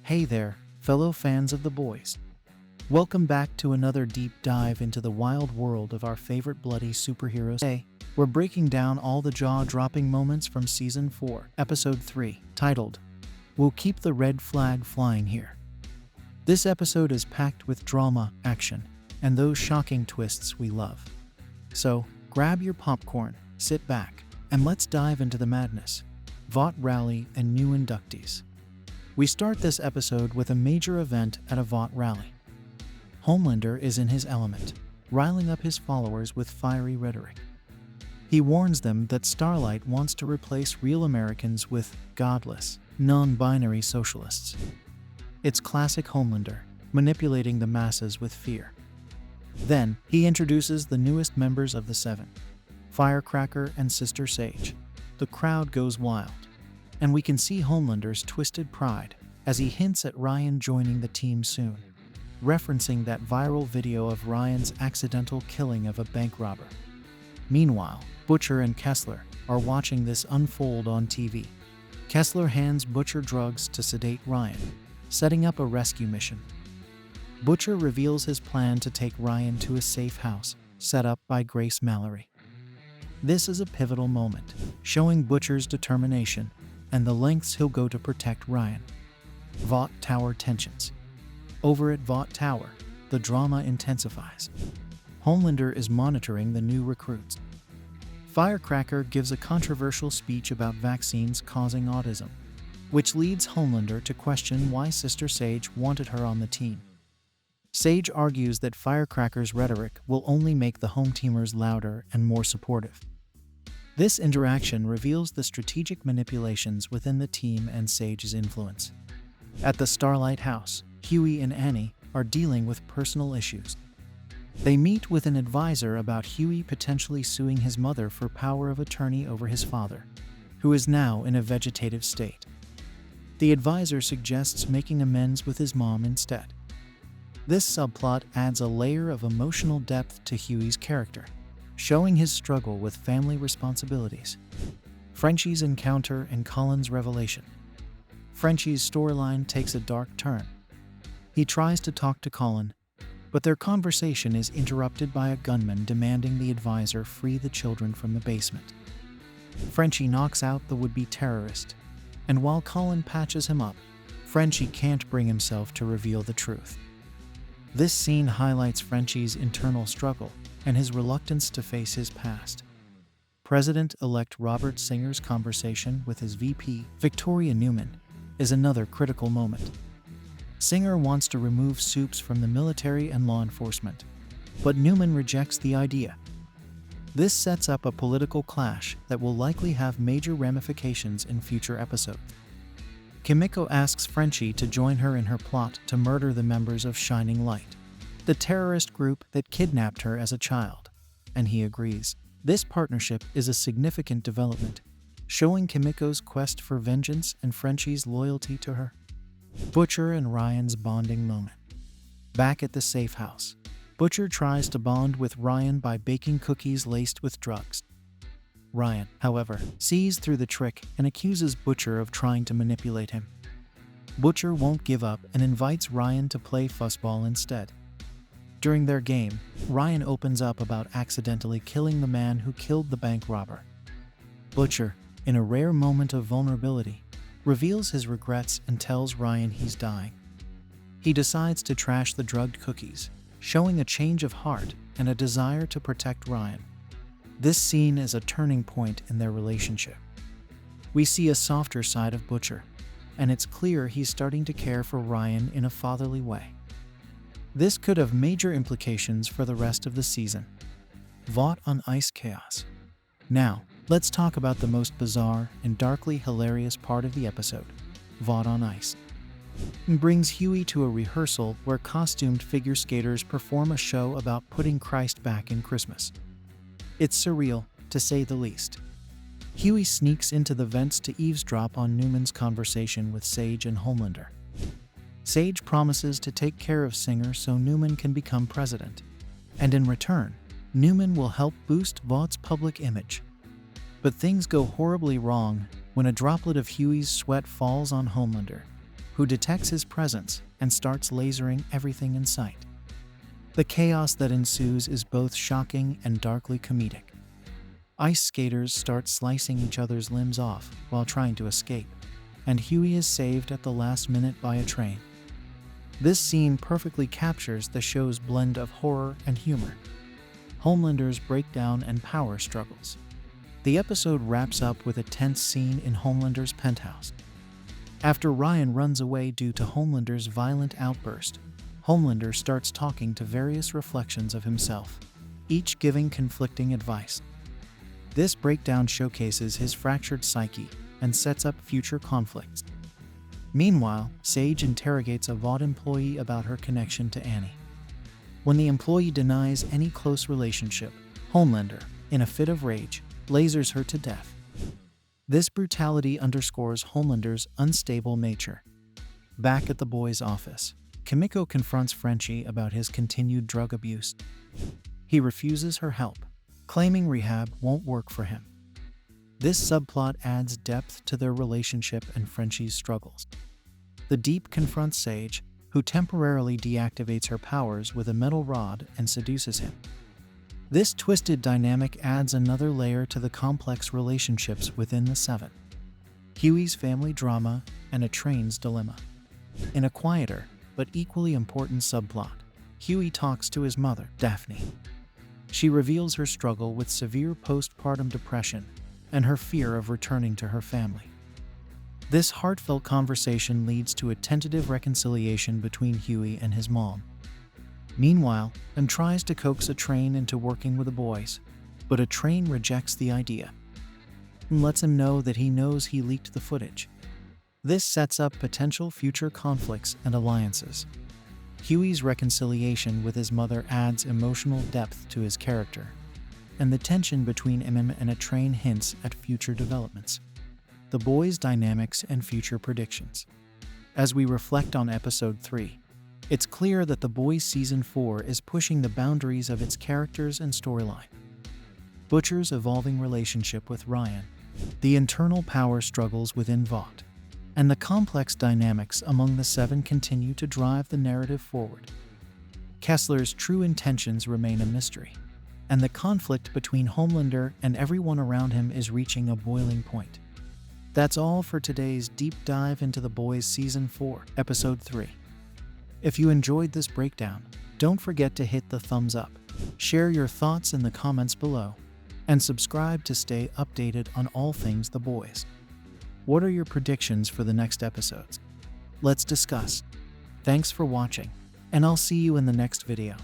Hey there, fellow fans of the boys. Welcome back to another deep dive into the wild world of our favorite bloody superheroes. Today, we're breaking down all the jaw-dropping moments from Season 4, Episode 3, titled, "We'll Keep the Red Flag Flying Here." This episode is packed with drama, action, and those shocking twists we love. So, grab your popcorn, sit back, and let's dive into the madness. Vought rally and new inductees. We start this episode with a major event at a Vought rally. Homelander is in his element, riling up his followers with fiery rhetoric. He warns them that Starlight wants to replace real Americans with godless, non-binary socialists. It's classic Homelander, manipulating the masses with fear. Then, he introduces the newest members of the Seven, Firecracker and Sister Sage. The crowd goes wild, and we can see Homelander's twisted pride as he hints at Ryan joining the team soon, referencing that viral video of Ryan's accidental killing of a bank robber. Meanwhile, Butcher and Kessler are watching this unfold on TV. Kessler hands Butcher drugs to sedate Ryan, setting up a rescue mission. Butcher reveals his plan to take Ryan to a safe house set up by Grace Mallory. This is a pivotal moment, showing Butcher's determination and the lengths he'll go to protect Ryan. Vought Tower tensions. Over at Vought Tower, the drama intensifies. Homelander is monitoring the new recruits. Firecracker gives a controversial speech about vaccines causing autism, which leads Homelander to question why Sister Sage wanted her on the team. Sage argues that Firecracker's rhetoric will only make the home teamers louder and more supportive. This interaction reveals the strategic manipulations within the team and Sage's influence. At the Starlight house, Hughie and Annie are dealing with personal issues. They meet with an advisor about Hughie potentially suing his mother for power of attorney over his father, who is now in a vegetative state. The advisor suggests making amends with his mom instead. This subplot adds a layer of emotional depth to Hughie's character, showing his struggle with family responsibilities. Frenchie's encounter and Colin's revelation. Frenchie's storyline takes a dark turn. He tries to talk to Colin, but their conversation is interrupted by a gunman demanding the advisor free the children from the basement. Frenchie knocks out the would-be terrorist, and while Colin patches him up, Frenchie can't bring himself to reveal the truth. This scene highlights Frenchie's internal struggle and his reluctance to face his past. President-elect Robert Singer's conversation with his VP, Victoria Newman, is another critical moment. Singer wants to remove Supes from the military and law enforcement, but Newman rejects the idea. This sets up a political clash that will likely have major ramifications in future episodes. Kimiko asks Frenchie to join her in her plot to murder the members of Shining Light, the terrorist group that kidnapped her as a child, and he agrees. This partnership is a significant development, showing Kimiko's quest for vengeance and Frenchie's loyalty to her. Butcher and Ryan's bonding moment. Back at the safe house, Butcher tries to bond with Ryan by baking cookies laced with drugs. Ryan, however, sees through the trick and accuses Butcher of trying to manipulate him. Butcher won't give up and invites Ryan to play fuzzball instead. During their game, Ryan opens up about accidentally killing the man who killed the bank robber. Butcher, in a rare moment of vulnerability, reveals his regrets and tells Ryan he's dying. He decides to trash the drugged cookies, showing a change of heart and a desire to protect Ryan. This scene is a turning point in their relationship. We see a softer side of Butcher, and it's clear he's starting to care for Ryan in a fatherly way. This could have major implications for the rest of the season. Vought on Ice chaos. Now, let's talk about the most bizarre and darkly hilarious part of the episode, Vought on Ice. It brings Hughie to a rehearsal where costumed figure skaters perform a show about putting Christ back in Christmas. It's surreal, to say the least. Hughie sneaks into the vents to eavesdrop on Newman's conversation with Sage and Homelander. Sage promises to take care of Singer so Newman can become president, and in return, Newman will help boost Vaught's public image. But things go horribly wrong when a droplet of Hughie's sweat falls on Homelander, who detects his presence and starts lasering everything in sight. The chaos that ensues is both shocking and darkly comedic. Ice skaters start slicing each other's limbs off while trying to escape, and Hughie is saved at the last minute by a train. This scene perfectly captures the show's blend of horror and humor. Homelander's breakdown and power struggles. The episode wraps up with a tense scene in Homelander's penthouse. After Ryan runs away due to Homelander's violent outburst, Homelander starts talking to various reflections of himself, each giving conflicting advice. This breakdown showcases his fractured psyche and sets up future conflicts. Meanwhile, Sage interrogates a Vought employee about her connection to Annie. When the employee denies any close relationship, Homelander, in a fit of rage, lasers her to death. This brutality underscores Homelander's unstable nature. Back at the boys' office, Kimiko confronts Frenchie about his continued drug abuse. He refuses her help, claiming rehab won't work for him. This subplot adds depth to their relationship and Frenchie's struggles. The Deep confronts Sage, who temporarily deactivates her powers with a metal rod and seduces him. This twisted dynamic adds another layer to the complex relationships within the Seven. Hughie's family drama and a train's dilemma. In a quieter, but equally important subplot, Hughie talks to his mother, Daphne. She reveals her struggle with severe postpartum depression and her fear of returning to her family. This heartfelt conversation leads to a tentative reconciliation between Hughie and his mom. Meanwhile, Em tries to coax a train into working with the boys, but a train rejects the idea and lets him know that he knows he leaked the footage. This sets up potential future conflicts and alliances. Hughie's reconciliation with his mother adds emotional depth to his character, and the tension between Em and a train hints at future developments. The boys' dynamics and future predictions. As we reflect on Episode 3, it's clear that The Boys Season 4 is pushing the boundaries of its characters and storyline. Butcher's evolving relationship with Ryan, the internal power struggles within Vought, and the complex dynamics among the Seven continue to drive the narrative forward. Kessler's true intentions remain a mystery, and the conflict between Homelander and everyone around him is reaching a boiling point. That's all for today's deep dive into The Boys Season 4, Episode 3. If you enjoyed this breakdown, don't forget to hit the thumbs up, share your thoughts in the comments below, and subscribe to stay updated on all things The Boys. What are your predictions for the next episodes? Let's discuss. Thanks for watching, and I'll see you in the next video.